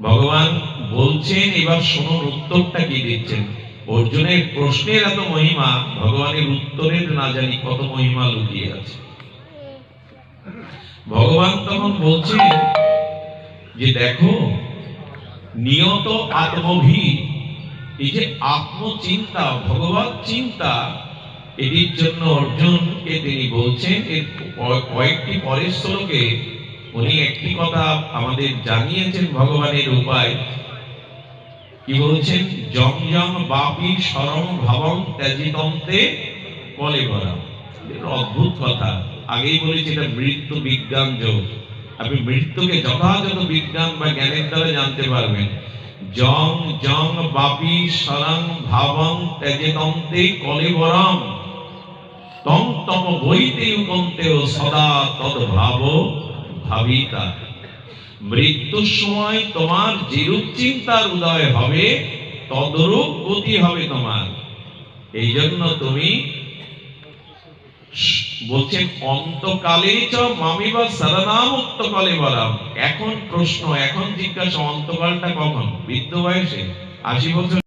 ভগবান বলছেন, এবার শুনুন উত্তরটা কি দিচ্ছেন। অর্জুনের প্রশ্নের এত মহিমা, ভগবানের উত্তরের না জানি কত মহিমা লুকিয়ে আছে। ভগবান তখন বলছেন যে দেখো, নিয়ত আত্মভি, এই যে আত্মচিন্তা, ভগবত চিন্তা, এটির জন্য অর্জুনকে তিনি বলছেন। এর কয়েকটি পরের শ্লোকে উনি একটি কথা আমাদের জানিয়েছেন ভগবানের উপায়। কি বলছেন? জং জং বাপি শরম ভাবং ত্যাজিতন্তে কলেবরম। অদ্ভুত কথা, আগেই বলেছি এটা মৃত্যু বিজ্ঞান যোগ। আপনি মৃত্যুকে যথাযথ বিজ্ঞান বা জ্ঞানের দ্বারা জানতে পারবেন। জং জং বাপি শরং ভাবং ত্যাজিতন্তে কলেবরম তং তম বৈতে উকন্তেও সদা তদ ভাব ভাবিতা। মৃত্যুর সময় তোমার যেরূপ চিন্তার উদয় হবে, তদরূপ গতি হবে তোমার। এই জন্য তুমি বলছেন অন্তকালে চ মামিবা শরণামুক্ত কলেবরম। এখন প্রশ্ন, এখন জিজ্ঞাসা, অন্তকালটা কখন? বৃদ্ধ বয়সে, 80 বছর